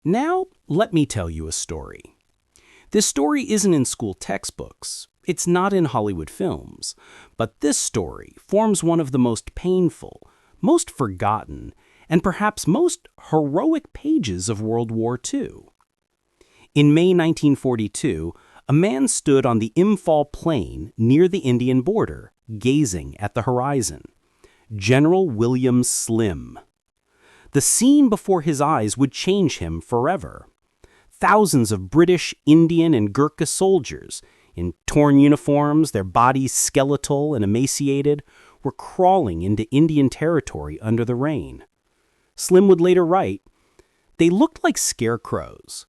Now, let me tell you a story. This story isn't in school textbooks. It's not in Hollywood films. But this story forms one of the most painful, most forgotten, and perhaps most heroic pages of World War II. In May 1942, a man stood on the Imphal plain near the Indian border, gazing at the horizon. General William Slim. The scene before his eyes would change him forever. Thousands of British, Indian, and Gurkha soldiers, in torn uniforms, their bodies skeletal and emaciated, were crawling into Indian territory under the rain. Slim would later write, "They looked like scarecrows,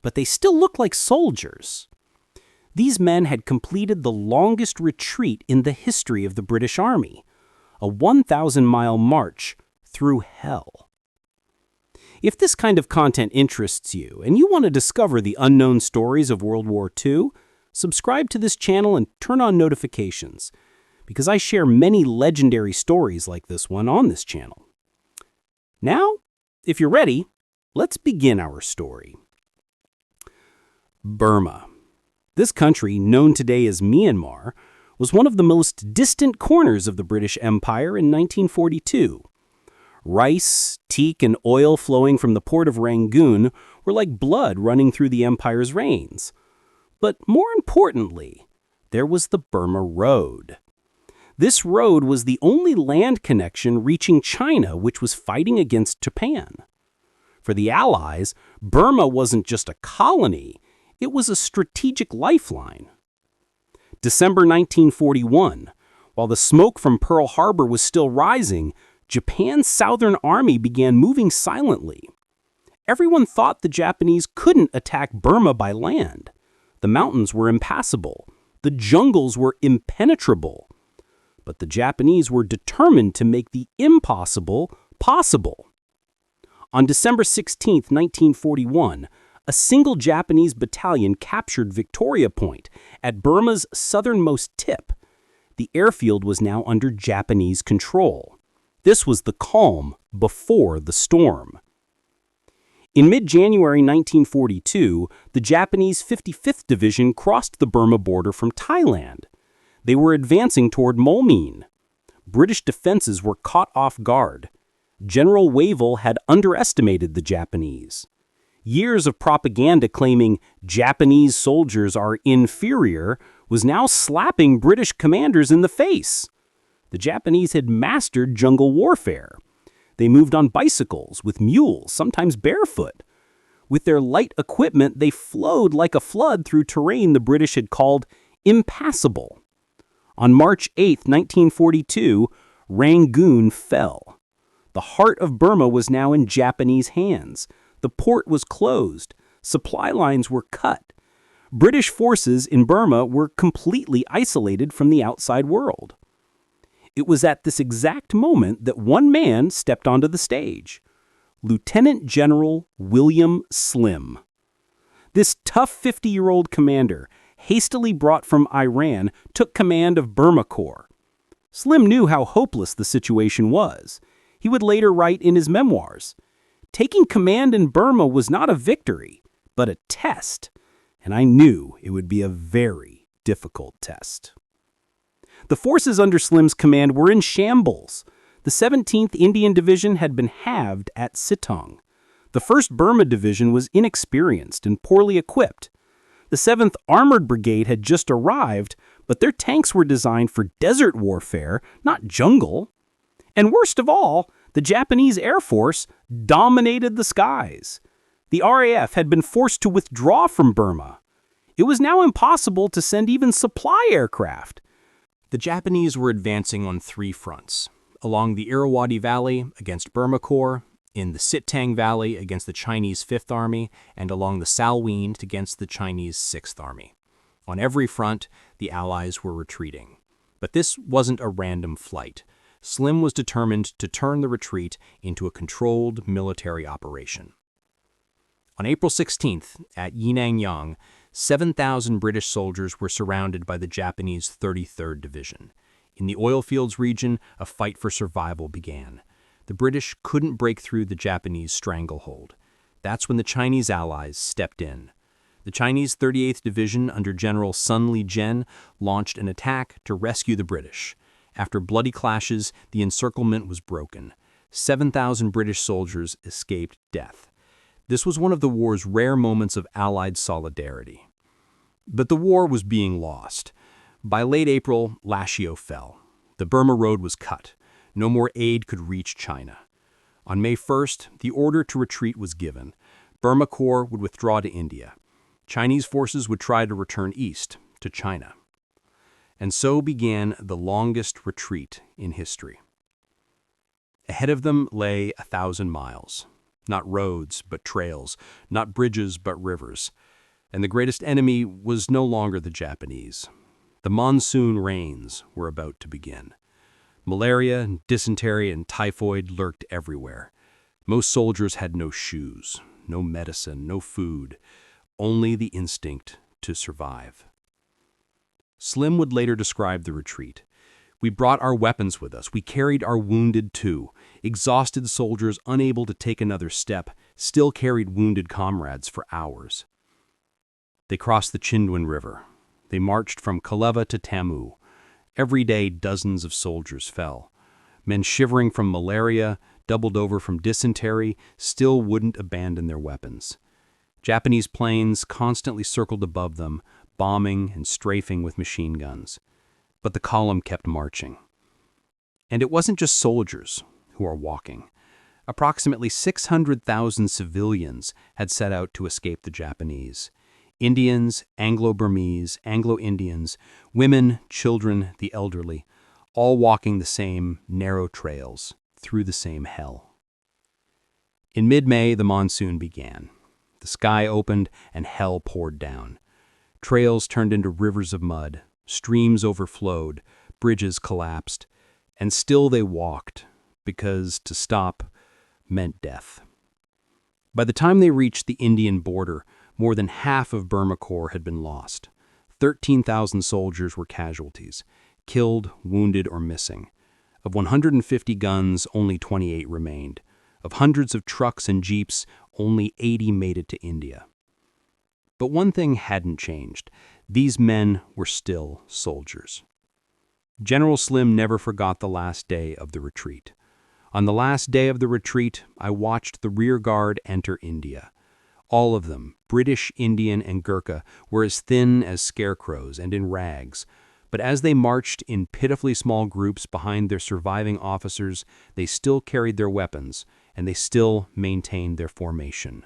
but they still looked like soldiers." These men had completed the longest retreat in the history of the British Army, a 1,000-mile march through hell. If this kind of content interests you and you want to discover the unknown stories of World War II, subscribe to this channel and turn on notifications, because I share many legendary stories like this one on this channel. Now, if you're ready, let's begin our story. Burma. This country, known today as Myanmar, was one of the most distant corners of the British Empire in 1942. Rice, teak, and oil flowing from the port of Rangoon were like blood running through the empire's veins. But more importantly, there was the Burma Road. This road was the only land connection reaching China, which was fighting against Japan. For the Allies, Burma wasn't just a colony, it was a strategic lifeline. December 1941, while the smoke from Pearl Harbor was still rising, Japan's Southern Army began moving silently. Everyone thought the Japanese couldn't attack Burma by land. The mountains were impassable. The jungles were impenetrable. But the Japanese were determined to make the impossible possible. On December 16, 1941, a single Japanese battalion captured Victoria Point at Burma's southernmost tip. The airfield was now under Japanese control. This was the calm before the storm. In mid-January 1942, the Japanese 55th Division crossed the Burma border from Thailand. They were advancing toward Molmein. British defenses were caught off guard. General WWII had underestimated the Japanese. Years of propaganda claiming Japanese soldiers are inferior was now slapping British commanders in the face. The Japanese had mastered jungle warfare. They moved on bicycles, with mules, sometimes barefoot. With their light equipment, they flowed like a flood through terrain the British had called impassable. On March 8, 1942, Rangoon fell. The heart of Burma was now in Japanese hands. The port was closed. Supply lines were cut. British forces in Burma were completely isolated from the outside world. It was at this exact moment that one man stepped onto the stage, Lieutenant General William Slim. This tough 50-year-old commander, hastily brought from Iran, took command of Burma Corps. Slim knew how hopeless the situation was. He would later write in his memoirs, "Taking command in Burma was not a victory, but a test, and I knew it would be a very difficult test." The forces under Slim's command were in shambles. The 17th Indian Division had been halved at Sitong. The 1st Burma Division was inexperienced and poorly equipped. The 7th Armored Brigade had just arrived, but their tanks were designed for desert warfare, not jungle. And worst of all, the Japanese Air Force dominated the skies. The RAF had been forced to withdraw from Burma. It was now impossible to send even supply aircraft. The Japanese were advancing on 3 fronts: along the Irrawaddy Valley against Burma Corps, in the Sittang Valley against the Chinese Fifth Army, and along the Salween against the Chinese Sixth Army. On every front, the Allies were retreating. But this wasn't a random flight. Slim was determined to turn the retreat into a controlled military operation. On April 16th, at Yinangyang, 7,000 British soldiers were surrounded by the Japanese 33rd Division. In the oilfields region, a fight for survival began. The British couldn't break through the Japanese stranglehold. That's when the Chinese allies stepped in. The Chinese 38th Division under General Sun Li-jen launched an attack to rescue the British. After bloody clashes, the encirclement was broken. 7,000 British soldiers escaped death. This was one of the war's rare moments of Allied solidarity. But the war was being lost. By late April, Lashio fell. The Burma Road was cut. No more aid could reach China. On May 1st, the order to retreat was given. Burma Corps would withdraw to India. Chinese forces would try to return east, to China. And so began the longest retreat in history. Ahead of them lay 1,000 miles. Not roads, but trails. Not bridges, but rivers. And the greatest enemy was no longer the Japanese. The monsoon rains were about to begin. Malaria, dysentery, and typhoid lurked everywhere. Most soldiers had no shoes, no medicine, no food, only the instinct to survive. Slim would later describe the retreat. We brought our weapons with us. We carried our wounded too. Exhausted soldiers, unable to take another step, still carried wounded comrades for hours. They crossed the Chindwin River. They marched from Kaleva to Tamu. Every day, dozens of soldiers fell. Men shivering from malaria, doubled over from dysentery, still wouldn't abandon their weapons. Japanese planes constantly circled above them, bombing and strafing with machine guns. But the column kept marching. And it wasn't just soldiers who are walking. Approximately 600,000 civilians had set out to escape the Japanese. Indians, Anglo-Burmese, Anglo-Indians, women, children, the elderly, all walking the same narrow trails through the same hell. In mid-May, the monsoon began. The sky opened and hell poured down. Trails turned into rivers of mud, streams overflowed, bridges collapsed, and still they walked, because to stop meant death. By the time they reached the Indian border, more than half of Burma Corps had been lost. 13,000 soldiers were casualties, killed, wounded, or missing. Of 150 guns, only 28 remained. Of hundreds of trucks and jeeps, only 80 made it to India. But one thing hadn't changed. These men were still soldiers. General Slim never forgot the last day of the retreat. On the last day of the retreat, I watched the rear guard enter India. All of them, British, Indian, and Gurkha, were as thin as scarecrows and in rags. But as they marched in pitifully small groups behind their surviving officers, they still carried their weapons, and they still maintained their formation.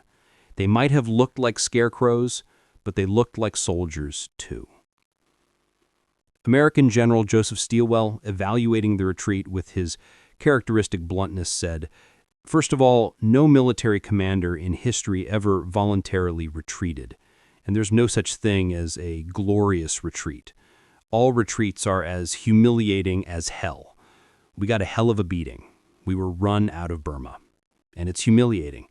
They might have looked like scarecrows, but they looked like soldiers too. American General Joseph Stilwell, evaluating the retreat with his characteristic bluntness, said, "First of all, no military commander in history ever voluntarily retreated, and there's no such thing as a glorious retreat. All retreats are as humiliating as hell. We got a hell of a beating. We were run out of Burma. And it's humiliating.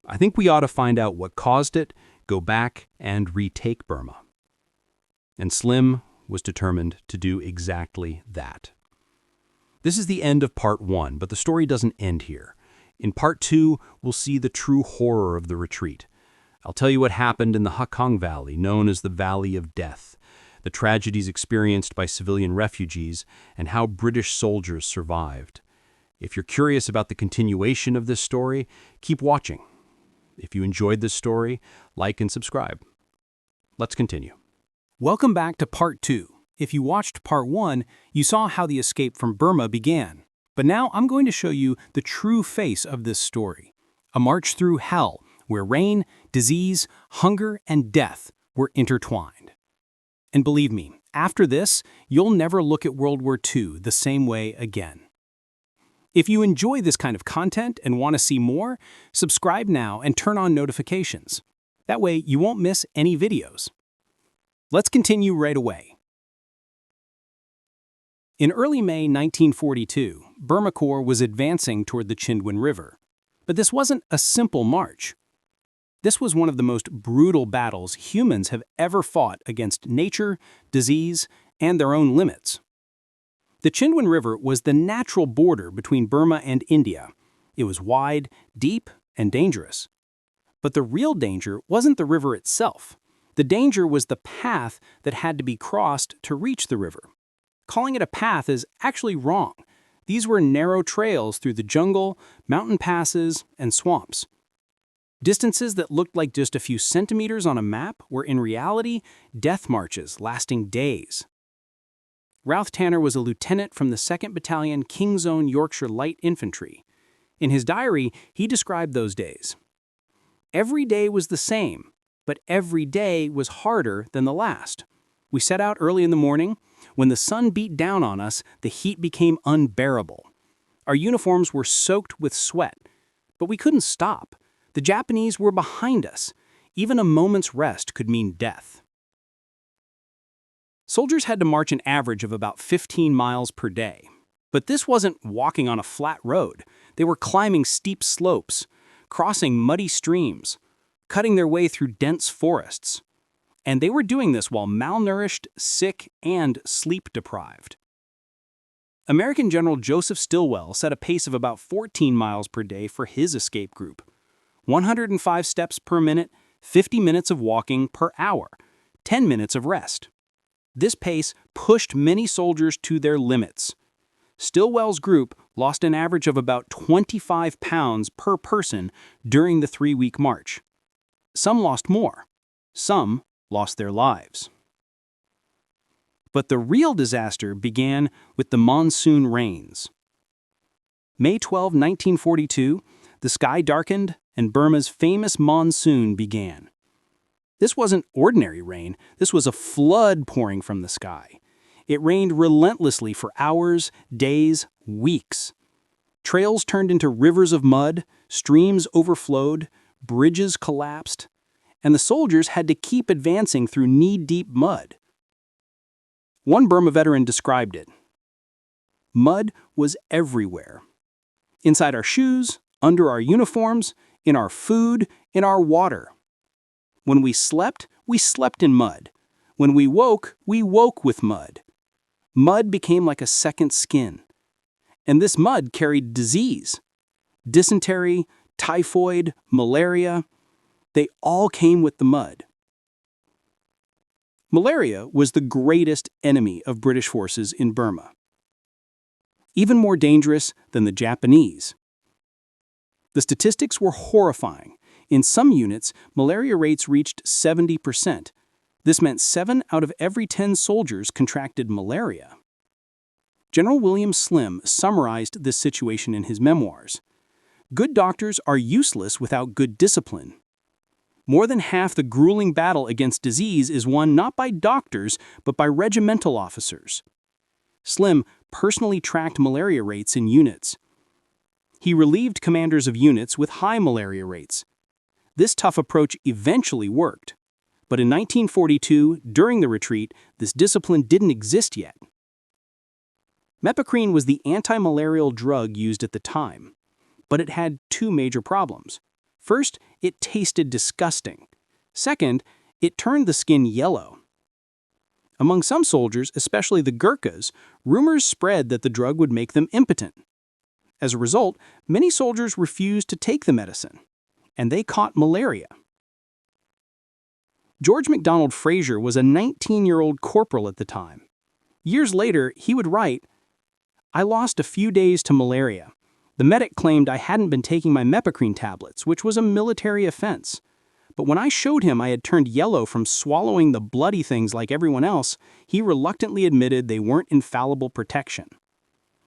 I think we ought to find out what caused it, go back, and retake Burma." And Slim was determined to do exactly that. This is the end of part 1, but the story doesn't end here. In part 2, we'll see the true horror of the retreat. I'll tell you what happened in the Hakong Valley, known as the Valley of Death, the tragedies experienced by civilian refugees, and how British soldiers survived. If you're curious about the continuation of this story, keep watching. If you enjoyed this story, like and subscribe. Let's continue. Welcome back to Part 2. If you watched Part 1, you saw how the escape from Burma began. But now I'm going to show you the true face of this story. A march through hell, where rain, disease, hunger, and death were intertwined. And believe me, after this, you'll never look at World War II the same way again. If you enjoy this kind of content and want to see more, subscribe now and turn on notifications. That way you won't miss any videos. Let's continue right away. In early May 1942, Burma Corps was advancing toward the Chindwin River. But this wasn't a simple march. This was one of the most brutal battles humans have ever fought against nature, disease, and their own limits. The Chindwin River was the natural border between Burma and India. It was wide, deep, and dangerous. But the real danger wasn't the river itself. The danger was the path that had to be crossed to reach the river. Calling it a path is actually wrong. These were narrow trails through the jungle, mountain passes, and swamps. Distances that looked like just a few centimeters on a map were in reality death marches lasting days. Routh Tanner was a lieutenant from the 2nd Battalion King's Own Yorkshire Light Infantry. In his diary, he described those days. Every day was the same, but every day was harder than the last. We set out early in the morning. When the sun beat down on us, the heat became unbearable. Our uniforms were soaked with sweat, but we couldn't stop. The Japanese were behind us. Even a moment's rest could mean death. Soldiers had to march an average of about 15 miles per day. But this wasn't walking on a flat road. They were climbing steep slopes, crossing muddy streams, cutting their way through dense forests. And they were doing this while malnourished, sick, and sleep-deprived. American General Joseph Stilwell set a pace of about 14 miles per day for his escape group. 105 steps per minute, 50 minutes of walking per hour, 10 minutes of rest. This pace pushed many soldiers to their limits. Stilwell's group lost an average of about 25 pounds per person during the 3-week march. Some lost more. Some lost their lives. But the real disaster began with the monsoon rains. May 12, 1942, the sky darkened and Burma's famous monsoon began. This wasn't ordinary rain, this was a flood pouring from the sky. It rained relentlessly for hours, days, weeks. Trails turned into rivers of mud, streams overflowed, bridges collapsed, and the soldiers had to keep advancing through knee-deep mud. One Burma veteran described it. Mud was everywhere. Inside our shoes, under our uniforms, in our food, in our water. When we slept in mud. When we woke with mud. Mud became like a second skin. And this mud carried disease. Dysentery, typhoid, malaria. They all came with the mud. Malaria was the greatest enemy of British forces in Burma. Even more dangerous than the Japanese. The statistics were horrifying. In some units, malaria rates reached 70%. This meant 7 out of every 10 soldiers contracted malaria. General William Slim summarized this situation in his memoirs. Good doctors are useless without good discipline. More than half the grueling battle against disease is won not by doctors, but by regimental officers. Slim personally tracked malaria rates in units. He relieved commanders of units with high malaria rates. This tough approach eventually worked. But in 1942, during the retreat, this discipline didn't exist yet. Mepicrine was the anti-malarial drug used at the time, but it had 2 major problems. First, it tasted disgusting. Second, it turned the skin yellow. Among some soldiers, especially the Gurkhas, rumors spread that the drug would make them impotent. As a result, many soldiers refused to take the medicine, and they caught malaria. George MacDonald Fraser was a 19-year-old corporal at the time. Years later, he would write, "I lost a few days to malaria. The medic claimed I hadn't been taking my Mepicrine tablets, which was a military offense. But when I showed him I had turned yellow from swallowing the bloody things like everyone else, he reluctantly admitted they weren't infallible protection."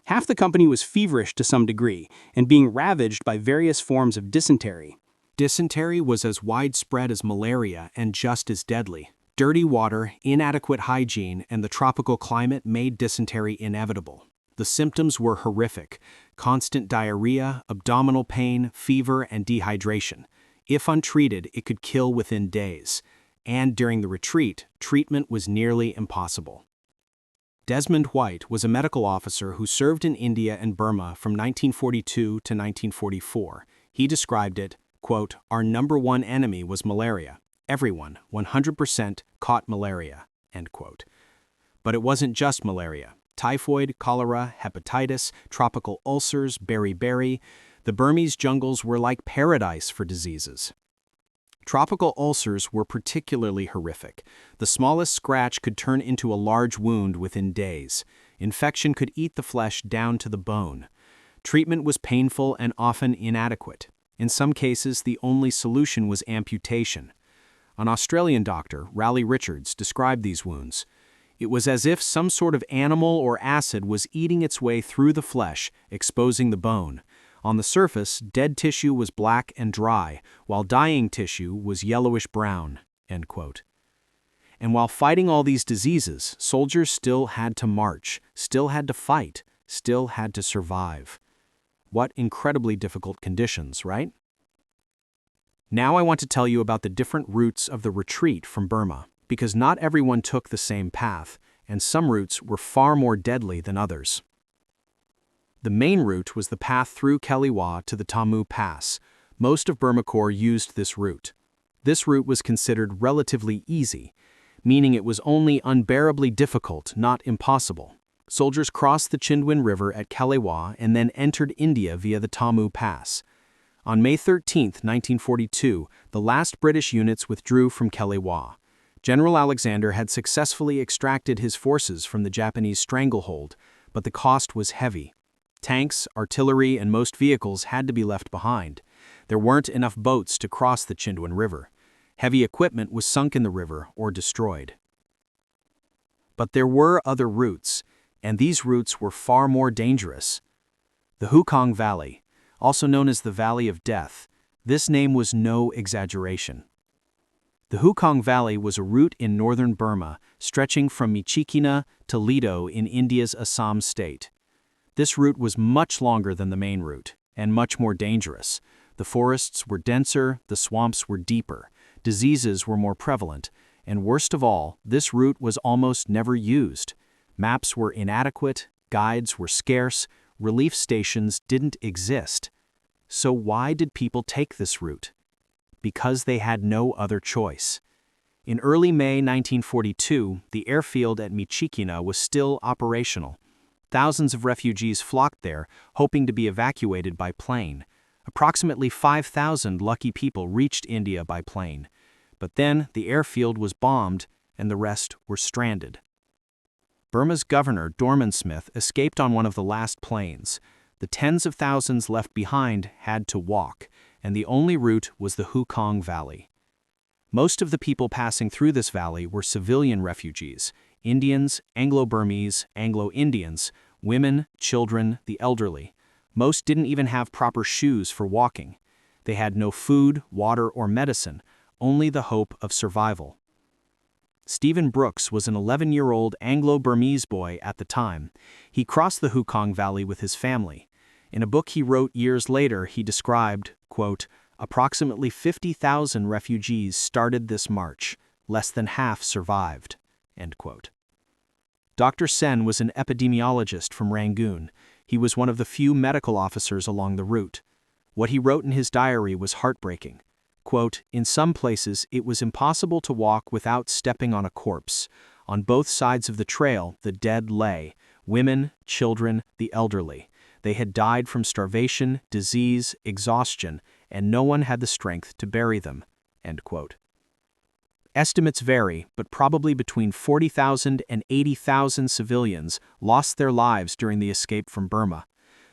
Half the company was feverish to some degree and being ravaged by various forms of dysentery. Dysentery was as widespread as malaria and just as deadly. Dirty water, inadequate hygiene, and the tropical climate made dysentery inevitable. The symptoms were horrific: constant diarrhea, abdominal pain, fever, and dehydration. If untreated, it could kill within days. And during the retreat, treatment was nearly impossible. Desmond White was a medical officer who served in India and Burma from 1942 to 1944. He described it, quote, "Our number one enemy was malaria. Everyone, 100%, caught malaria," end quote. But it wasn't just malaria. Typhoid, cholera, hepatitis, tropical ulcers, beriberi. The Burmese jungles were like paradise for diseases. Tropical ulcers were particularly horrific. The smallest scratch could turn into a large wound within days. Infection could eat the flesh down to the bone. Treatment was painful and often inadequate. In some cases, the only solution was amputation. An Australian doctor, Raleigh Richards, described these wounds. It was as if some sort of animal or acid was eating its way through the flesh, exposing the bone. On the surface, dead tissue was black and dry, while dying tissue was yellowish-brown." End quote. And while fighting all these diseases, soldiers still had to march, still had to fight, still had to survive. What incredibly difficult conditions, right? Now I want to tell you about the different routes of the retreat from Burma, because not everyone took the same path, and some routes were far more deadly than others. The main route was the path through Kaliwa to the Tamu Pass. Most of Burma Corps used this route. This route was considered relatively easy, meaning it was only unbearably difficult, not impossible. Soldiers crossed the Chindwin River at Kaliwa and then entered India via the Tamu Pass. On May 13, 1942, the last British units withdrew from Kaliwa. General Alexander had successfully extracted his forces from the Japanese stranglehold, but the cost was heavy. Tanks, artillery, and most vehicles had to be left behind. There weren't enough boats to cross the Chindwin River. Heavy equipment was sunk in the river or destroyed. But there were other routes, and these routes were far more dangerous. The Hukong Valley, also known as the Valley of Death, this name was no exaggeration. The Hukong Valley was a route in northern Burma, stretching from Michikina to Ledo in India's Assam state. This route was much longer than the main route, and much more dangerous. The forests were denser, the swamps were deeper, diseases were more prevalent, and worst of all, this route was almost never used. Maps were inadequate, guides were scarce, relief stations didn't exist. So why did people take this route? Because they had no other choice. In early May 1942, the airfield at Michikina was still operational. Thousands of refugees flocked there, hoping to be evacuated by plane. Approximately 5,000 lucky people reached India by plane. But then the airfield was bombed, and the rest were stranded. Burma's governor, Dorman Smith, escaped on one of the last planes. The tens of thousands left behind had to walk, and the only route was the Hukong Valley. Most of the people passing through this valley were civilian refugees: Indians, Anglo-Burmese, Anglo-Indians, women, children, the elderly. Most didn't even have proper shoes for walking. They had no food, water, or medicine, only the hope of survival. Stephen Brooks was an 11-year-old Anglo-Burmese boy at the time. He crossed the Hukong Valley with his family. In a book he wrote years later, he described, quote, "Approximately 50,000 refugees started this march. Less than half survived." End quote. Dr. Sen was an epidemiologist from Rangoon. He was one of the few medical officers along the route. What he wrote in his diary was heartbreaking. Quote, "In some places, it was impossible to walk without stepping on a corpse. On both sides of the trail, the dead lay: women, children, the elderly. They had died from starvation, disease, exhaustion, and no one had the strength to bury them." End quote. Estimates vary, but probably between 40,000 and 80,000 civilians lost their lives during the escape from Burma.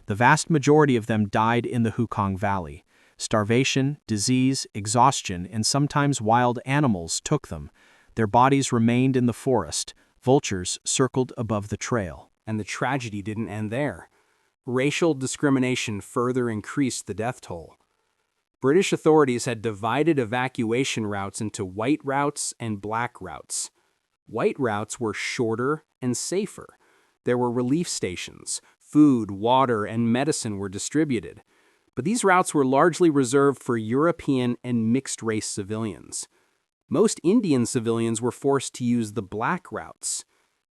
The vast majority of them died in the Hukong Valley. Starvation, disease, exhaustion, and sometimes wild animals took them. Their bodies remained in the forest. Vultures circled above the trail. And the tragedy didn't end there. Racial discrimination further increased the death toll. British authorities had divided evacuation routes into white routes and black routes. White routes were shorter and safer. There were relief stations. Food, water, and medicine were distributed. But these routes were largely reserved for European and mixed-race civilians. Most Indian civilians were forced to use the black routes.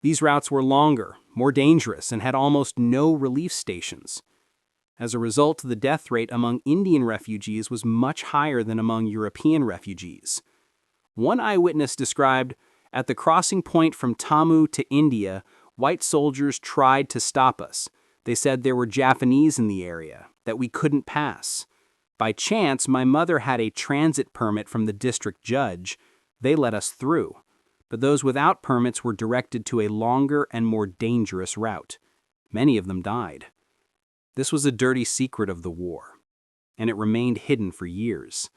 These routes were longer, more dangerous, and had almost no relief stations. As a result, the death rate among Indian refugees was much higher than among European refugees. One eyewitness described, "At the crossing point from Tamu to India, white soldiers tried to stop us. They said there were Japanese in the area, that we couldn't pass. By chance, my mother had a transit permit from the district judge. They let us through. But those without permits were directed to a longer and more dangerous route. Many of them died. This was a dirty secret of the war, and it remained hidden for years.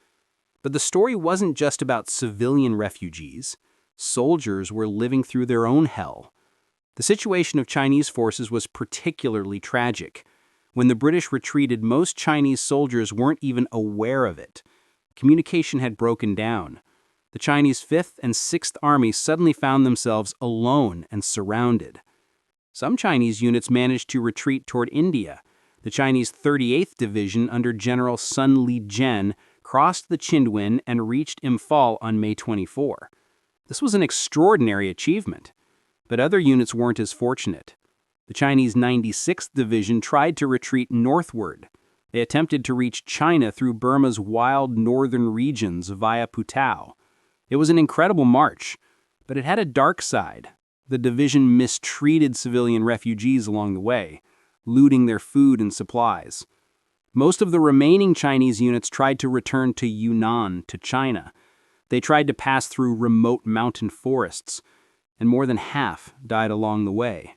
But the story wasn't just about civilian refugees. Soldiers were living through their own hell. The situation of Chinese forces was particularly tragic. When the British retreated, most Chinese soldiers weren't even aware of it. Communication had broken down. The Chinese 5th and 6th Armies suddenly found themselves alone and surrounded. Some Chinese units managed to retreat toward India. The Chinese 38th Division under General Sun Li-jen crossed the Chindwin and reached Imphal on May 24. This was an extraordinary achievement. But other units weren't as fortunate. The Chinese 96th Division tried to retreat northward. They attempted to reach China through Burma's wild northern regions via Putao. It was an incredible march, but it had a dark side. The division mistreated civilian refugees along the way, looting their food and supplies. Most of the remaining Chinese units tried to return to Yunnan, to China. They tried to pass through remote mountain forests, and more than half died along the way.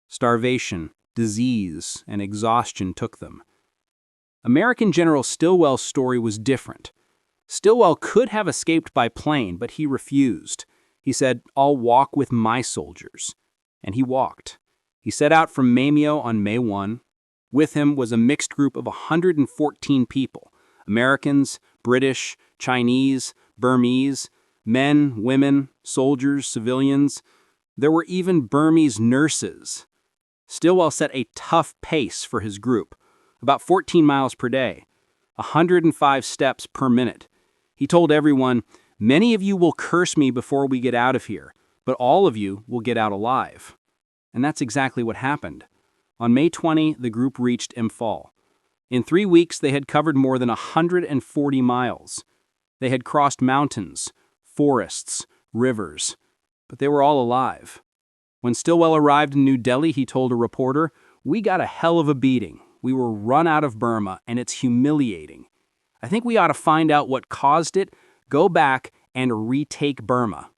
Starvation, disease, and exhaustion took them. American General Stilwell's story was different. Stilwell could have escaped by plane, but he refused. He said, "I'll walk with my soldiers." And he walked. He set out from Mamio on May 1. With him was a mixed group of 114 people: Americans, British, Chinese, Burmese, men, women, soldiers, civilians. There were even Burmese nurses. Stilwell set a tough pace for his group, about 14 miles per day, 105 steps per minute. He told everyone, "Many of you will curse me before we get out of here, but all of you will get out alive." And that's exactly what happened. On May 20, the group reached Imphal. In 3 weeks, they had covered more than 140 miles. They had crossed mountains, forests, rivers, but they were all alive. When Stilwell arrived in New Delhi, he told a reporter, "We got a hell of a beating. We were run out of Burma, and it's humiliating. I think we ought to find out what caused it, go back, and retake Burma."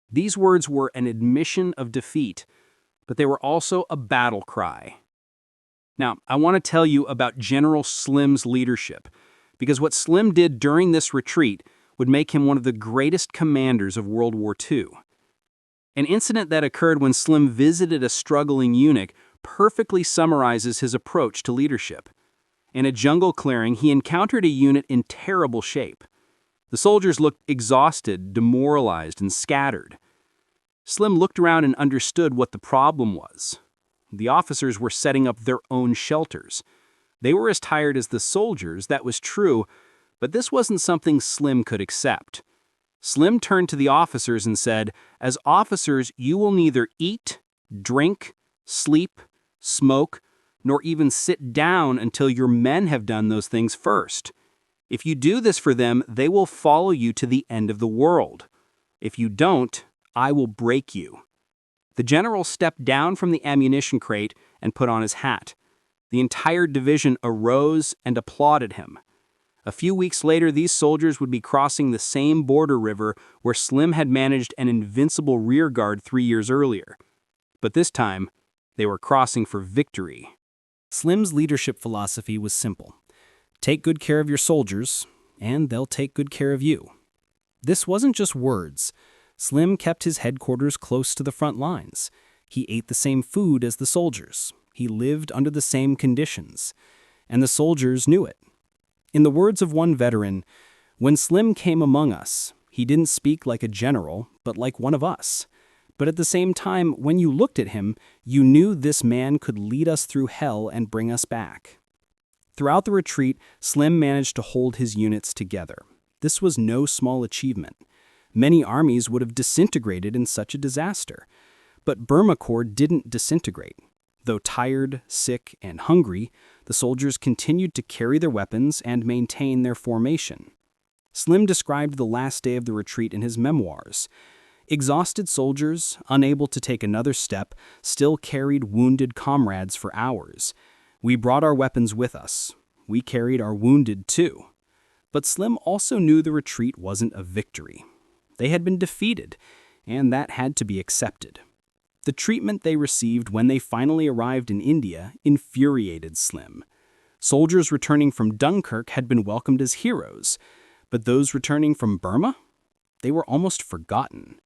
These words were an admission of defeat, but they were also a battle cry. Now, I want to tell you about General Slim's leadership, because what Slim did during this retreat would make him one of the greatest commanders of World War II. An incident that occurred when Slim visited a struggling unit perfectly summarizes his approach to leadership. In a jungle clearing, he encountered a unit in terrible shape. The soldiers looked exhausted, demoralized, and scattered. Slim looked around and understood what the problem was. The officers were setting up their own shelters. They were as tired as the soldiers, that was true, but this wasn't something Slim could accept. Slim turned to the officers and said, "As officers, you will neither eat, drink, sleep, smoke, nor even sit down until your men have done those things first. If you do this for them, they will follow you to the end of the world. If you don't, I will break you." The general stepped down from the ammunition crate and put on his hat. The entire division arose and applauded him. A few weeks later, these soldiers would be crossing the same border river where Slim had managed an invincible rearguard 3 years earlier. But this time, they were crossing for victory. Slim's leadership philosophy was simple. Take good care of your soldiers, and they'll take good care of you. This wasn't just words. Slim kept his headquarters close to the front lines. He ate the same food as the soldiers. He lived under the same conditions. And the soldiers knew it. In the words of one veteran, "When Slim came among us, he didn't speak like a general, but like one of us. But at the same time, when you looked at him, you knew this man could lead us through hell and bring us back." Throughout the retreat, Slim managed to hold his units together. This was no small achievement. Many armies would have disintegrated in such a disaster. But Burma Corps didn't disintegrate. Though tired, sick, and hungry, the soldiers continued to carry their weapons and maintain their formation. Slim described the last day of the retreat in his memoirs. Exhausted soldiers, unable to take another step, still carried wounded comrades for hours. "We brought our weapons with us. we carried our wounded too. But Slim also knew the retreat wasn't a victory. They had been defeated, and that had to be accepted. The treatment they received when they finally arrived in India infuriated Slim. Soldiers returning from Dunkirk had been welcomed as heroes, but those returning from Burma? They were almost forgotten.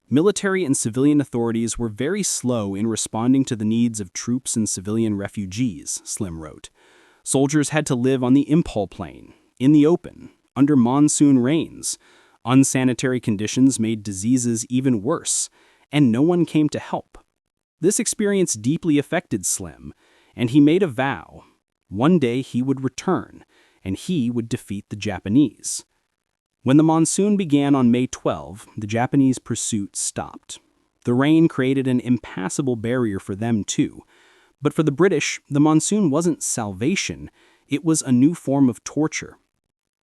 Military and civilian authorities were very slow in responding to the needs of troops and civilian refugees, Slim wrote. Soldiers had to live on the Imphal plain, in the open, under monsoon rains. Unsanitary conditions made diseases even worse, and no one came to help. This experience deeply affected Slim, and he made a vow. One day he would return, and he would defeat the Japanese. When the monsoon began on May 12, the Japanese pursuit stopped. The rain created an impassable barrier for them too. But for the British, the monsoon wasn't salvation, it was a new form of torture.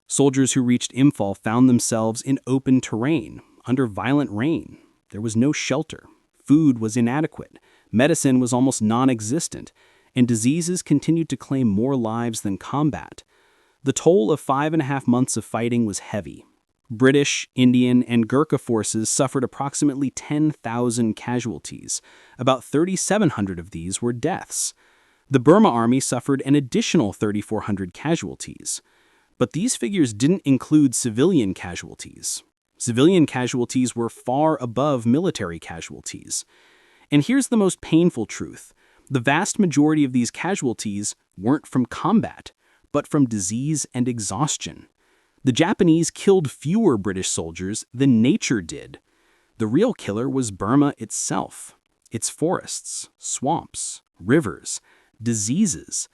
Soldiers who reached Imphal found themselves in open terrain, under violent rain. There was no shelter. Food was inadequate. Medicine was almost non-existent, and diseases continued to claim more lives than combat. The toll of 5.5 months of fighting was heavy. British, Indian, and Gurkha forces suffered approximately 10,000 casualties. About 3,700 of these were deaths. The Burma army suffered an additional 3,400 casualties. But these figures didn't include civilian casualties. Civilian casualties were far above military casualties. And here's the most painful truth. The vast majority of these casualties weren't from combat, but from disease and exhaustion. The Japanese killed fewer British soldiers than nature did. The real killer was Burma itself, its forests, swamps, rivers, diseases.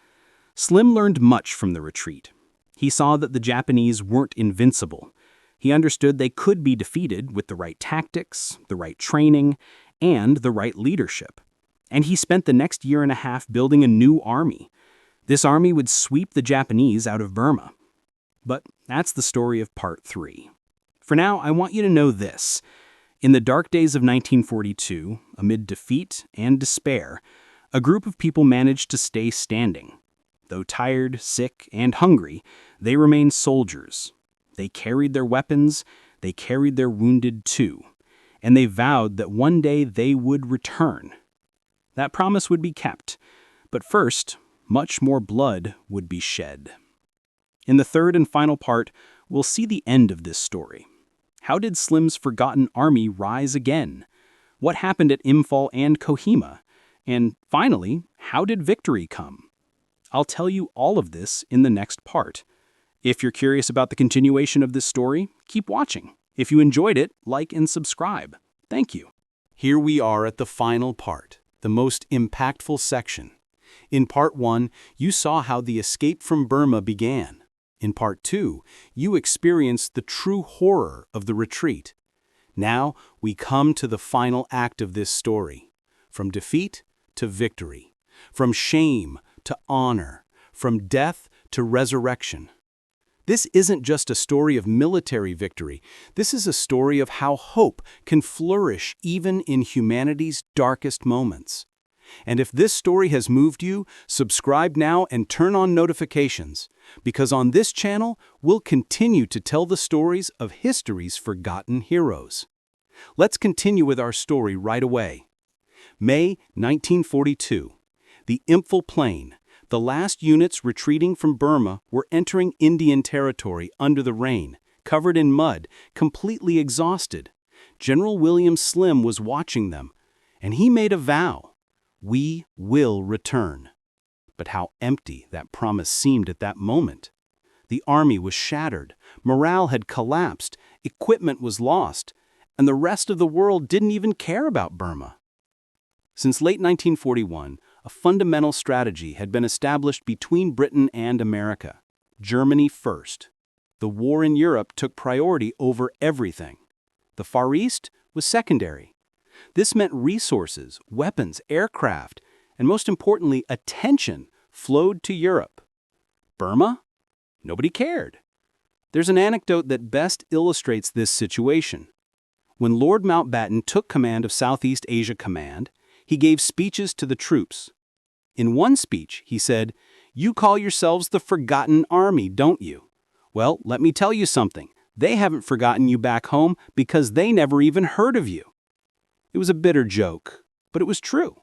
Slim learned much from the retreat. He saw that the Japanese weren't invincible. He understood they could be defeated with the right tactics, the right training, and the right leadership. And he spent the next 1.5 years building a new army. This army would sweep the Japanese out of Burma. But that's the story of part 3. For now, I want you to know this. In the dark days of 1942, amid defeat and despair, a group of people managed to stay standing. Though tired, sick, and hungry, they remained soldiers. They carried their weapons, they carried their wounded too, and they vowed that one day they would return. That promise would be kept, but first, much more blood would be shed. In the third and final part, we'll see the end of this story. How did Slim's forgotten army rise again? What happened at Imphal and Kohima? And finally, how did victory come? I'll tell you all of this in the next part. If you're curious about the continuation of this story, keep watching. If you enjoyed it, like and subscribe. Thank you. Here we are at the final part, the most impactful section. In part 1, you saw how the escape from Burma began. In part 2, you experienced the true horror of the retreat. Now, we come to the final act of this story. From defeat to victory. From shame to honor. From death to resurrection. This isn't just a story of military victory. This is a story of how hope can flourish even in humanity's darkest moments. And if this story has moved you, subscribe now and turn on notifications, because on this channel, we'll continue to tell the stories of history's forgotten heroes. Let's continue with our story right away. May 1942. The Imphal Plain. The last units retreating from Burma were entering Indian territory under the rain, covered in mud, completely exhausted. General William Slim was watching them, and he made a vow. We will return. But how empty that promise seemed at that moment. The army was shattered, morale had collapsed, equipment was lost, and the rest of the world didn't even care about Burma. Since late 1941, a fundamental strategy had been established between Britain and America. Germany first. The war in Europe took priority over everything. The Far East was secondary. This meant resources, weapons, aircraft, and most importantly, attention flowed to Europe. Burma? Nobody cared. There's an anecdote that best illustrates this situation. When Lord Mountbatten took command of Southeast Asia Command, he gave speeches to the troops. In one speech, he said, You call yourselves the Forgotten Army, don't you? Well, let me tell you something. They haven't forgotten you back home because they never even heard of you." It was a bitter joke, but it was true.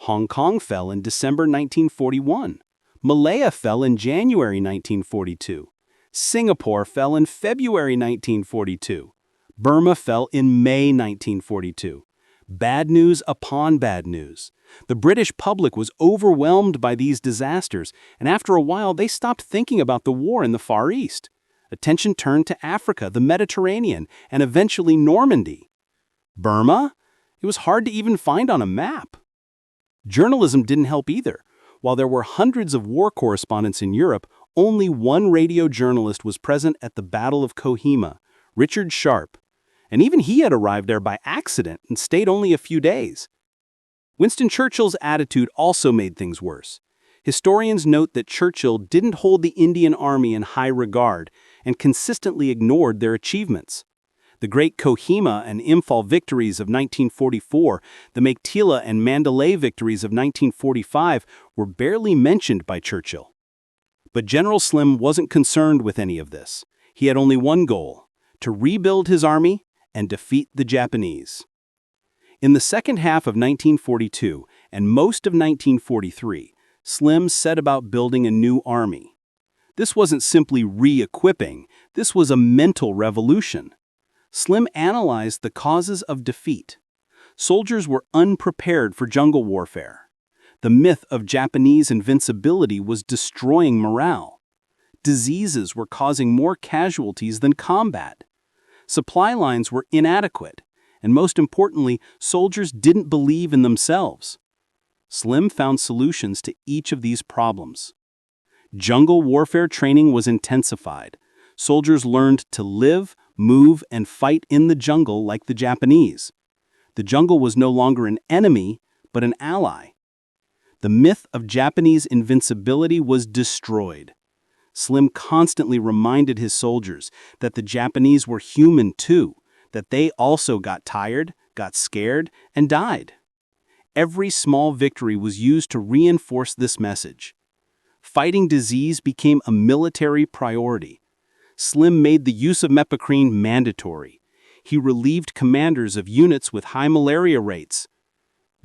Hong Kong fell in December 1941. Malaya fell in January 1942. Singapore fell in February 1942. Burma fell in May 1942. Bad news upon bad news. The British public was overwhelmed by these disasters, and after a while they stopped thinking about the war in the Far East. Attention turned to Africa, the Mediterranean, and eventually Normandy. Burma? It was hard to even find on a map. Journalism didn't help either. While there were hundreds of war correspondents in Europe, only one radio journalist was present at the Battle of Kohima, Richard Sharp, and even he had arrived there by accident and stayed only a few days. Winston Churchill's attitude also made things worse. Historians note that Churchill didn't hold the Indian Army in high regard and consistently ignored their achievements. The great Kohima and Imphal victories of 1944, the Meiktila and Mandalay victories of 1945 were barely mentioned by Churchill. But General Slim wasn't concerned with any of this. He had only one goal: to rebuild his army and defeat the Japanese. In the second half of 1942 and most of 1943, Slim set about building a new army. This wasn't simply re-equipping, this was a mental revolution. Slim analyzed the causes of defeat. Soldiers were unprepared for jungle warfare. The myth of Japanese invincibility was destroying morale. Diseases were causing more casualties than combat. Supply lines were inadequate, and most importantly, soldiers didn't believe in themselves. Slim found solutions to each of these problems. Jungle warfare training was intensified. Soldiers learned to live, move, and fight in the jungle like the Japanese. The jungle was no longer an enemy, but an ally. The myth of Japanese invincibility was destroyed. Slim constantly reminded his soldiers that the Japanese were human too, that they also got tired, got scared, and died. Every small victory was used to reinforce this message. Fighting disease became a military priority. Slim made the use of mepicrine mandatory. He relieved commanders of units with high malaria rates.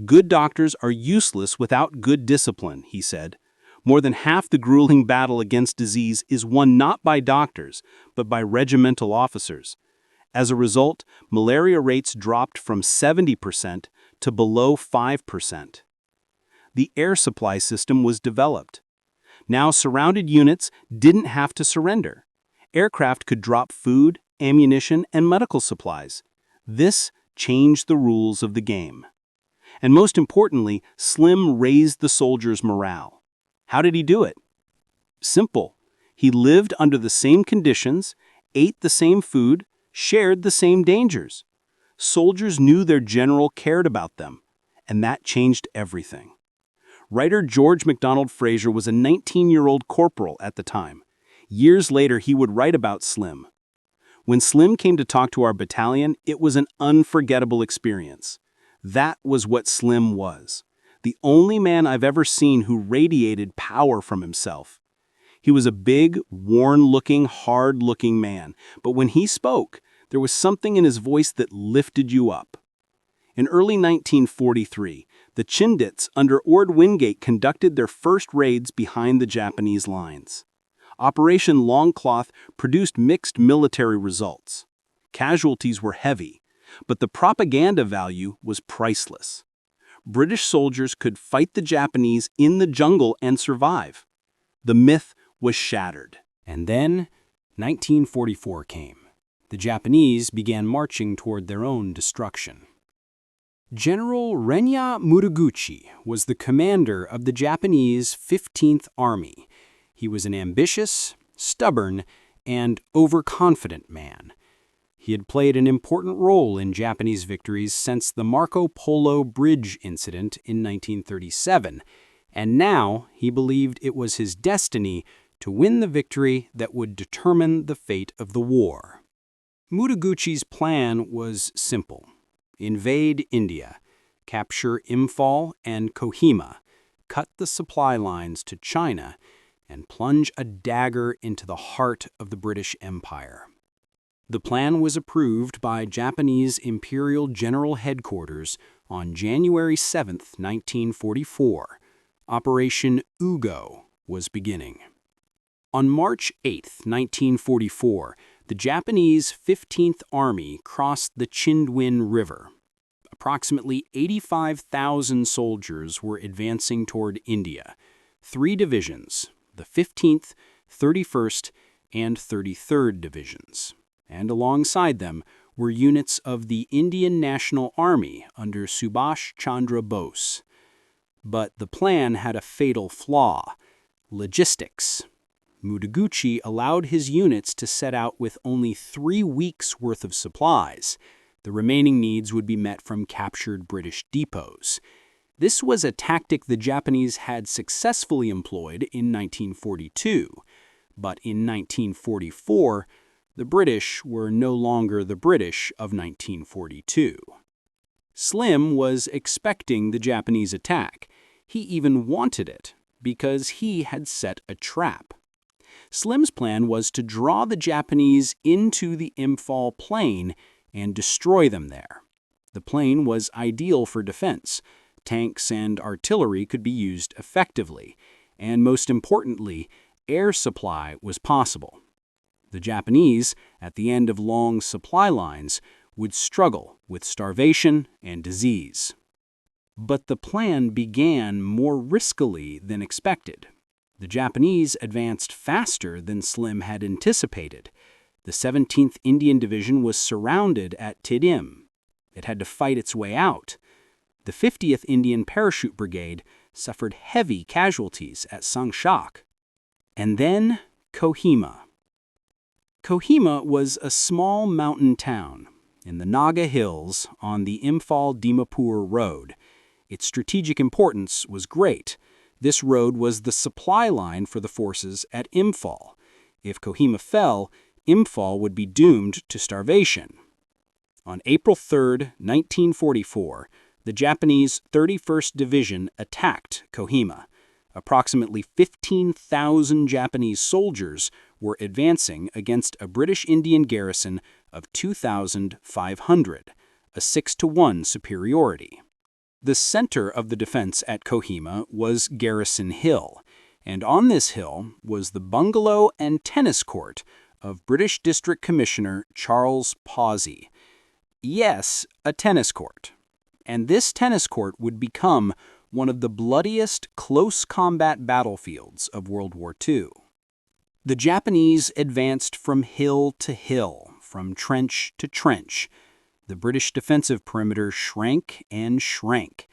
"Good doctors are useless without good discipline," he said. More than half the grueling battle against disease is won not by doctors, but by regimental officers. As a result, malaria rates dropped from 70% to below 5%. The air supply system was developed. Now surrounded units didn't have to surrender. Aircraft could drop food, ammunition, and medical supplies. This changed the rules of the game. And most importantly, Slim raised the soldiers' morale. How did he do it? Simple. He lived under the same conditions, ate the same food, shared the same dangers. Soldiers knew their general cared about them, and that changed everything. Writer George MacDonald Fraser was a 19-year-old corporal at the time. Years later, he would write about Slim. "When Slim came to talk to our battalion, it was an unforgettable experience. That was what Slim was. The only man I've ever seen who radiated power from himself. He was a big, worn-looking, hard-looking man, but when he spoke, there was something in his voice that lifted you up." In early 1943, the Chindits under Ord Wingate conducted their first raids behind the Japanese lines. Operation Longcloth produced mixed military results. Casualties were heavy, but the propaganda value was priceless. British soldiers could fight the Japanese in the jungle and survive. The myth was shattered. And then 1944 came. The Japanese began marching toward their own destruction. General Renya Muraguchi was the commander of the Japanese 15th Army. He was an ambitious, stubborn, and overconfident man. He had played an important role in Japanese victories since the Marco Polo Bridge incident in 1937, and now he believed it was his destiny to win the victory that would determine the fate of the war. Muraguchi's plan was simple: invade India, capture Imphal and Kohima, cut the supply lines to China and plunge a dagger into the heart of the British Empire. The plan was approved by Japanese Imperial General Headquarters on January 7, 1944. Operation Ugo was beginning. On March 8, 1944, the Japanese 15th Army crossed the Chindwin River. Approximately 85,000 soldiers were advancing toward India. 3 divisions, the 15th, 31st, and 33rd Divisions. And alongside them were units of the Indian National Army under Subhash Chandra Bose. But the plan had a fatal flaw: logistics. Mutaguchi allowed his units to set out with only 3 weeks' worth of supplies. The remaining needs would be met from captured British depots. This was a tactic the Japanese had successfully employed in 1942. But in 1944, the British were no longer the British of 1942. Slim was expecting the Japanese attack. He even wanted it, because he had set a trap. Slim's plan was to draw the Japanese into the Imphal plain and destroy them there. The plain was ideal for defense. Tanks and artillery could be used effectively, and most importantly, air supply was possible. The Japanese, at the end of long supply lines, would struggle with starvation and disease. But the plan began more riskily than expected. The Japanese advanced faster than Slim had anticipated. The 17th Indian Division was surrounded at Tidim. It had to fight its way out. The 50th Indian Parachute Brigade suffered heavy casualties at Sangshak. And then Kohima. Kohima was a small mountain town in the Naga Hills on the Imphal-Dimapur Road. Its strategic importance was great. This road was the supply line for the forces at Imphal. If Kohima fell, Imphal would be doomed to starvation. On April 3, 1944, the Japanese 31st Division attacked Kohima. Approximately 15,000 Japanese soldiers were advancing against a British Indian garrison of 2,500, a 6-to-1 superiority. The center of the defense at Kohima was Garrison Hill, and on this hill was the bungalow and tennis court of British District Commissioner Charles Pawsey. Yes, a tennis court. And this tennis court would become one of the bloodiest close combat battlefields of World War II. The Japanese advanced from hill to hill, from trench to trench. The British defensive perimeter shrank and shrank.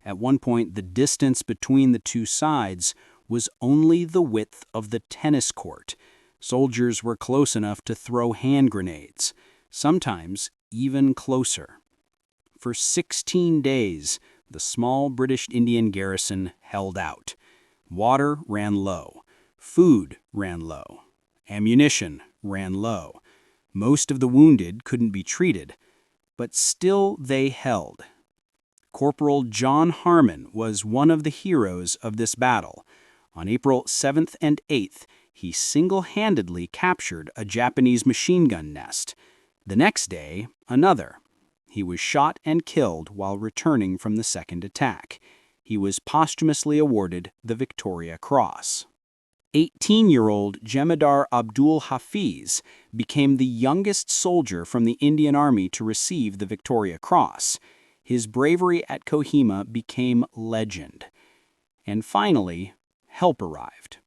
At one point, the distance between the two sides was only the width of the tennis court. Soldiers were close enough to throw hand grenades, sometimes even closer. For 16 days, the small British Indian garrison held out. Water ran low. Food ran low. Ammunition ran low. Most of the wounded couldn't be treated, but still they held. Corporal John Harmon was one of the heroes of this battle. On April 7th and 8th, he single-handedly captured a Japanese machine gun nest. The next day, another. He was shot and killed while returning from the second attack. He was posthumously awarded the Victoria Cross. 18-year-old Jemadar Abdul Hafiz became the youngest soldier from the Indian Army to receive the Victoria Cross. His bravery at Kohima became legend. And finally, help arrived.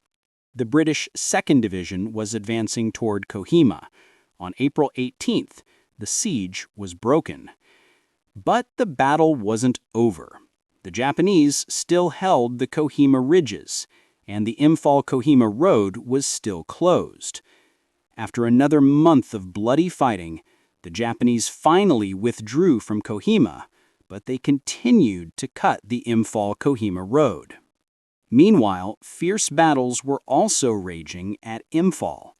The British 2nd Division was advancing toward Kohima. On April 18th, the siege was broken. But the battle wasn't over. The Japanese still held the Kohima ridges, and the Imphal-Kohima road was still closed. After another month of bloody fighting, the Japanese finally withdrew from Kohima, but they continued to cut the Imphal-Kohima road. Meanwhile, fierce battles were also raging at Imphal.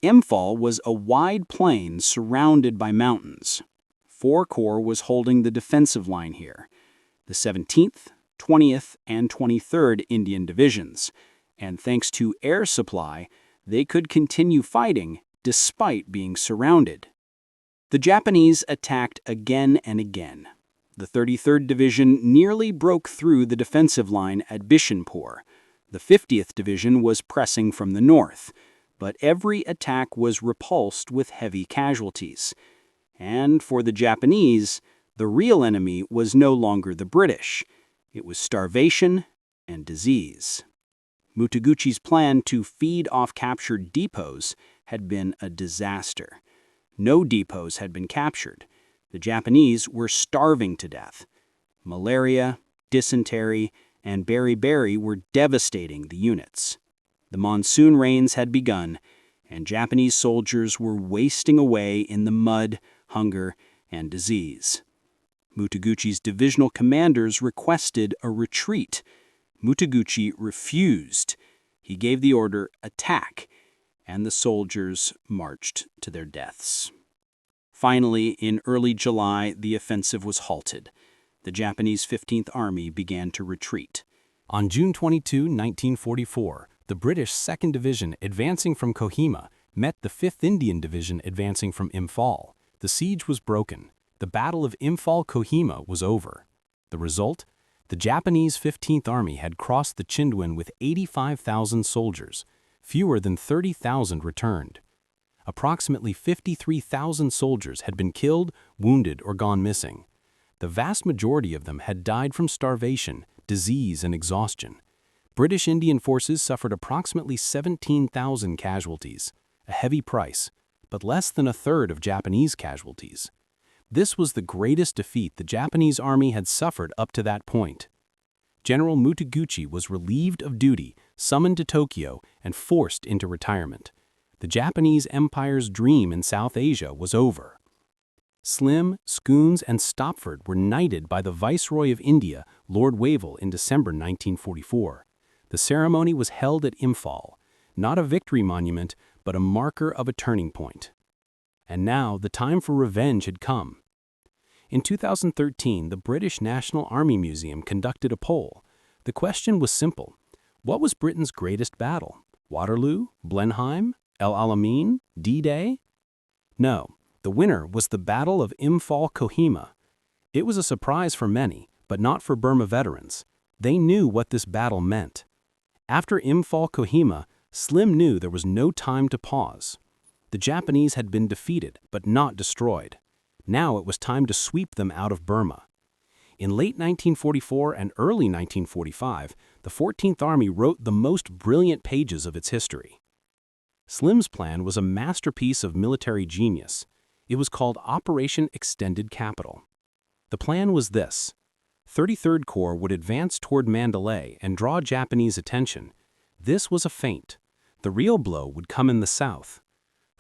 Imphal was a wide plain surrounded by mountains. 4 corps was holding the defensive line here: the 17th, 20th and 23rd Indian Divisions, and thanks to air supply, they could continue fighting despite being surrounded. The Japanese attacked again and again. The 33rd Division nearly broke through the defensive line at Bishanpur. The 50th Division was pressing from the north, but every attack was repulsed with heavy casualties. And for the Japanese, the real enemy was no longer the British. It was starvation and disease. Mutaguchi's plan to feed off captured depots had been a disaster. No depots had been captured. The Japanese were starving to death. Malaria, dysentery, and beriberi were devastating the units. The monsoon rains had begun, and Japanese soldiers were wasting away in the mud, hunger, and disease. Mutaguchi's divisional commanders requested a retreat. Mutaguchi refused. He gave the order, "Attack," and the soldiers marched to their deaths. Finally, in early July, the offensive was halted. The Japanese 15th Army began to retreat. On June 22, 1944, the British 2nd Division advancing from Kohima met the 5th Indian Division advancing from Imphal. The siege was broken. The Battle of Imphal-Kohima was over. The result? The Japanese 15th Army had crossed the Chindwin with 85,000 soldiers. Fewer than 30,000 returned. Approximately 53,000 soldiers had been killed, wounded, or gone missing. The vast majority of them had died from starvation, disease, and exhaustion. British Indian forces suffered approximately 17,000 casualties, a heavy price, but less than a third of Japanese casualties. This was the greatest defeat the Japanese army had suffered up to that point. General Mutaguchi was relieved of duty, summoned to Tokyo, and forced into retirement. The Japanese Empire's dream in South Asia was over. Slim, Scoons, and Stopford were knighted by the Viceroy of India, Lord Wavell, in December 1944. The ceremony was held at Imphal, not a victory monument, but a marker of a turning point. And now the time for revenge had come. In 2013, the British National Army Museum conducted a poll. The question was simple. What was Britain's greatest battle? Waterloo? Blenheim? El Alamein? D-Day? No, the winner was the Battle of Imphal-Kohima. It was a surprise for many, but not for Burma veterans. They knew what this battle meant. After Imphal-Kohima, Slim knew there was no time to pause. The Japanese had been defeated, but not destroyed. Now it was time to sweep them out of Burma. In late 1944 and early 1945, the 14th Army wrote the most brilliant pages of its history. Slim's plan was a masterpiece of military genius. It was called Operation Extended Capital. The plan was this. 33rd Corps would advance toward Mandalay and draw Japanese attention. This was a feint. The real blow would come in the south.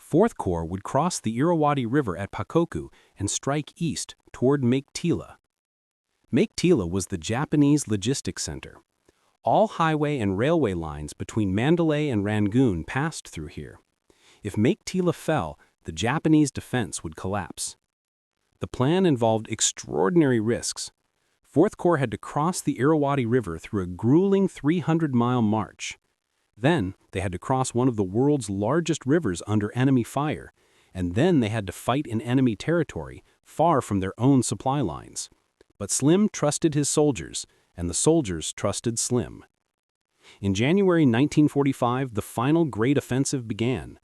4th Corps would cross the Irrawaddy River at Pakoku and strike east toward Meiktila. Meiktila was the Japanese logistics center. All highway and railway lines between Mandalay and Rangoon passed through here. If Meiktila fell, the Japanese defense would collapse. The plan involved extraordinary risks. 4th Corps had to cross the Irrawaddy River through a grueling 300-mile march. Then, they had to cross one of the world's largest rivers under enemy fire, and then they had to fight in enemy territory, far from their own supply lines. But Slim trusted his soldiers, and the soldiers trusted Slim. In January 1945, the final great offensive began.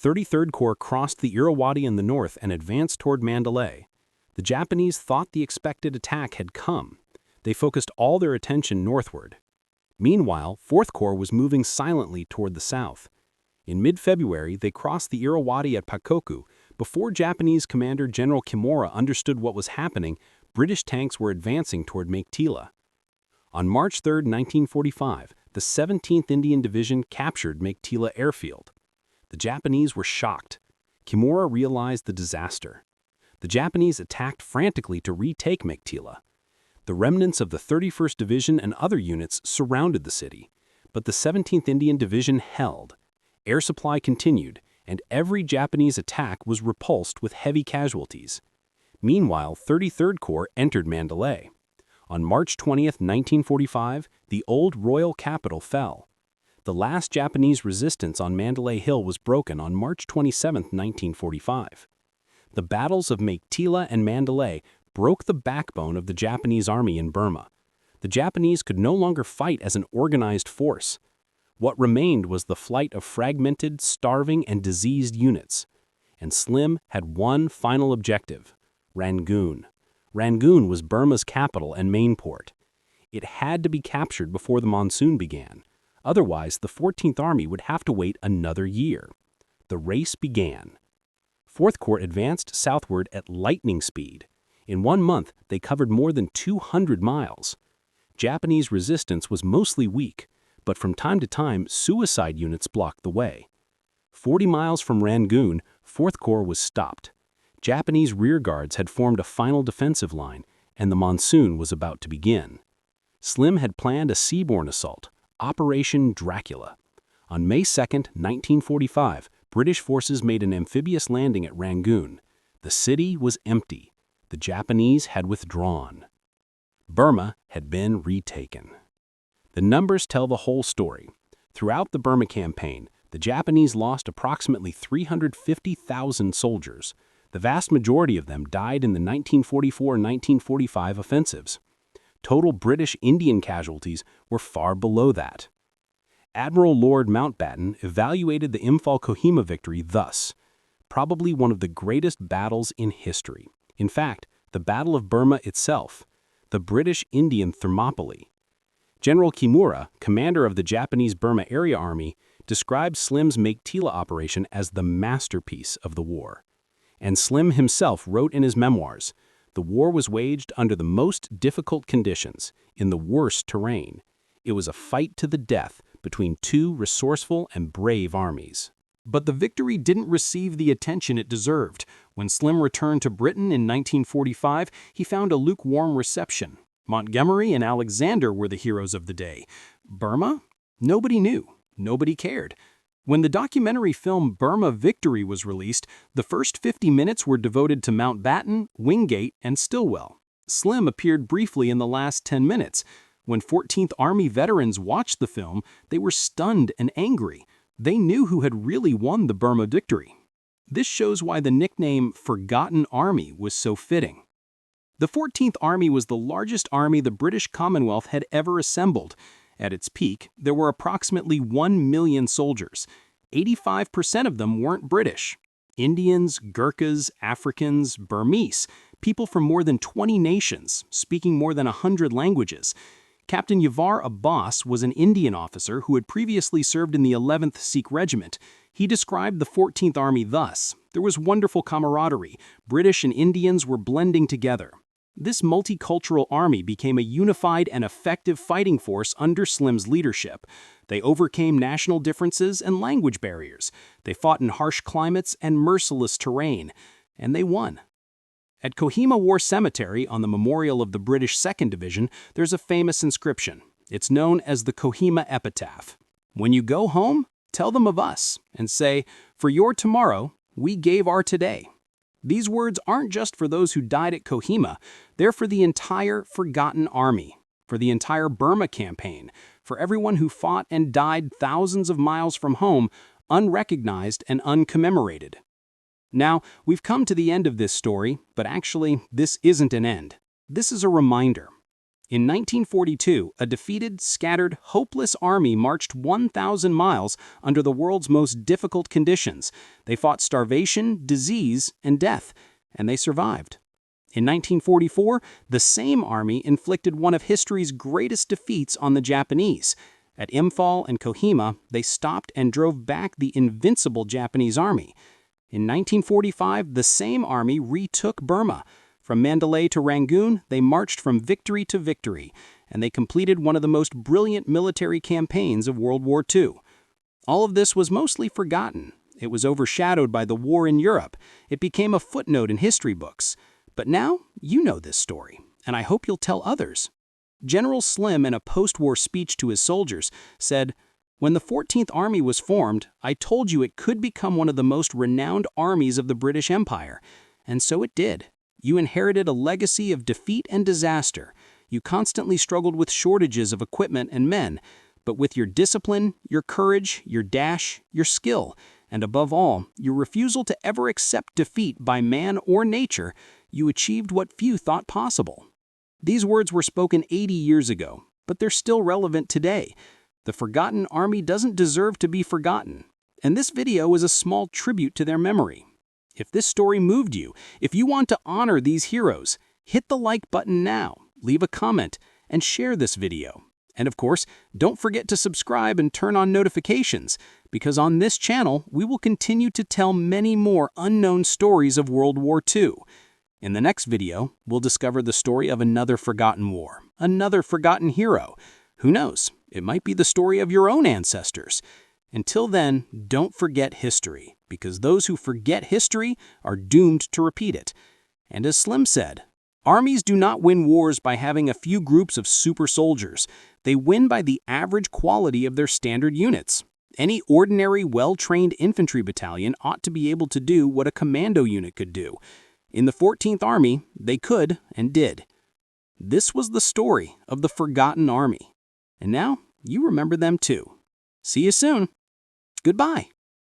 33rd Corps crossed the Irrawaddy in the north and advanced toward Mandalay. The Japanese thought the expected attack had come. They focused all their attention northward. Meanwhile, 4th Corps was moving silently toward the south. In mid-February, they crossed the Irrawaddy at Pakoku. Before Japanese Commander General Kimura understood what was happening, British tanks were advancing toward Meiktila. On March 3, 1945, the 17th Indian Division captured Meiktila Airfield. The Japanese were shocked. Kimura realized the disaster. The Japanese attacked frantically to retake Meiktila. The remnants of the 31st Division and other units surrounded the city, but the 17th Indian Division held. Air supply continued, and every Japanese attack was repulsed with heavy casualties. Meanwhile, 33rd Corps entered Mandalay. On March 20th, 1945, the old royal capital fell. The last Japanese resistance on Mandalay Hill was broken on March 27, 1945. The battles of Meiktila and Mandalay broke the backbone of the Japanese army in Burma. The Japanese could no longer fight as an organized force. What remained was the flight of fragmented, starving, and diseased units. And Slim had one final objective: Rangoon. Rangoon was Burma's capital and main port. It had to be captured before the monsoon began. Otherwise, the 14th Army would have to wait another year. The race began. 4th Corps advanced southward at lightning speed. In 1 month, they covered more than 200 miles. Japanese resistance was mostly weak, but from time to time, suicide units blocked the way. 40 miles from Rangoon, 4th Corps was stopped. Japanese rearguards had formed a final defensive line, and the monsoon was about to begin. Slim had planned a seaborne assault, Operation Dracula. On May 2, 1945, British forces made an amphibious landing at Rangoon. The city was empty. The Japanese had withdrawn. Burma had been retaken. The numbers tell the whole story. Throughout the Burma campaign, the Japanese lost approximately 350,000 soldiers. The vast majority of them died in the 1944-1945 offensives. Total British Indian casualties were far below that. Admiral Lord Mountbatten evaluated the Imphal Kohima victory thus: probably one of the greatest battles in history. In fact, the Battle of Burma itself, the British Indian Thermopylae. General Kimura, commander of the Japanese Burma Area Army, described Slim's Meiktila operation as the masterpiece of the war. And Slim himself wrote in his memoirs, "The war was waged under the most difficult conditions, in the worst terrain. It was a fight to the death between two resourceful and brave armies." But the victory didn't receive the attention it deserved. When Slim returned to Britain in 1945, he found a lukewarm reception. Montgomery and Alexander were the heroes of the day. Burma? Nobody knew. Nobody cared. When the documentary film Burma Victory was released, the first 50 minutes were devoted to Mountbatten, Wingate, and Stilwell. Slim appeared briefly in the last 10 minutes. When 14th Army veterans watched the film, they were stunned and angry. They knew who had really won the Burma victory. This shows why the nickname Forgotten Army was so fitting. The 14th Army was the largest army the British Commonwealth had ever assembled. At its peak, there were approximately 1 million soldiers. 85% of them weren't British. Indians, Gurkhas, Africans, Burmese, people from more than 20 nations, speaking more than 100 languages. Captain Yavar Abbas was an Indian officer who had previously served in the 11th Sikh Regiment. He described the 14th Army thus: "There was wonderful camaraderie. British and Indians were blending together." This multicultural army became a unified and effective fighting force under Slim's leadership. They overcame national differences and language barriers. They fought in harsh climates and merciless terrain. And they won. At Kohima War Cemetery, on the memorial of the British 2nd Division, there's a famous inscription. It's known as the Kohima Epitaph. When you go home, tell them of us and say, "For your tomorrow, we gave our today." These words aren't just for those who died at Kohima. They're for the entire Forgotten Army, for the entire Burma campaign, for everyone who fought and died thousands of miles from home, unrecognized and uncommemorated. Now, we've come to the end of this story, but actually, this isn't an end. This is a reminder. In 1942, a defeated, scattered, hopeless army marched 1,000 miles under the world's most difficult conditions. They fought starvation, disease, and death, and they survived. In 1944, the same army inflicted one of history's greatest defeats on the Japanese. At Imphal and Kohima, they stopped and drove back the invincible Japanese army. In 1945, the same army retook Burma. From Mandalay to Rangoon, they marched from victory to victory, and they completed one of the most brilliant military campaigns of World War II. All of this was mostly forgotten. It was overshadowed by the war in Europe. It became a footnote in history books. But now, you know this story, and I hope you'll tell others. General Slim, in a post-war speech to his soldiers, said, "When the 14th Army was formed, I told you it could become one of the most renowned armies of the British Empire. And so it did. You inherited a legacy of defeat and disaster. You constantly struggled with shortages of equipment and men, but with your discipline, your courage, your dash, your skill, and above all, your refusal to ever accept defeat by man or nature, you achieved what few thought possible. These words were spoken 80 years ago, but they're still relevant today. The forgotten army doesn't deserve to be forgotten, and this video is a small tribute to their memory. If this story moved you, if you want to honor these heroes, hit the like button now, leave a comment, and share this video. And of course, don't forget to subscribe and turn on notifications, because on this channel, we will continue to tell many more unknown stories of World War II. In the next video, we'll discover the story of another forgotten war, another forgotten hero. Who knows, it might be the story of your own ancestors. Until then, don't forget history, because those who forget history are doomed to repeat it. And as Slim said, armies do not win wars by having a few groups of super soldiers. They win by the average quality of their standard units. Any ordinary, well-trained infantry battalion ought to be able to do what a commando unit could do. In the 14th Army, they could and did. This was the story of the forgotten army. And now, you remember them too. See you soon. Goodbye.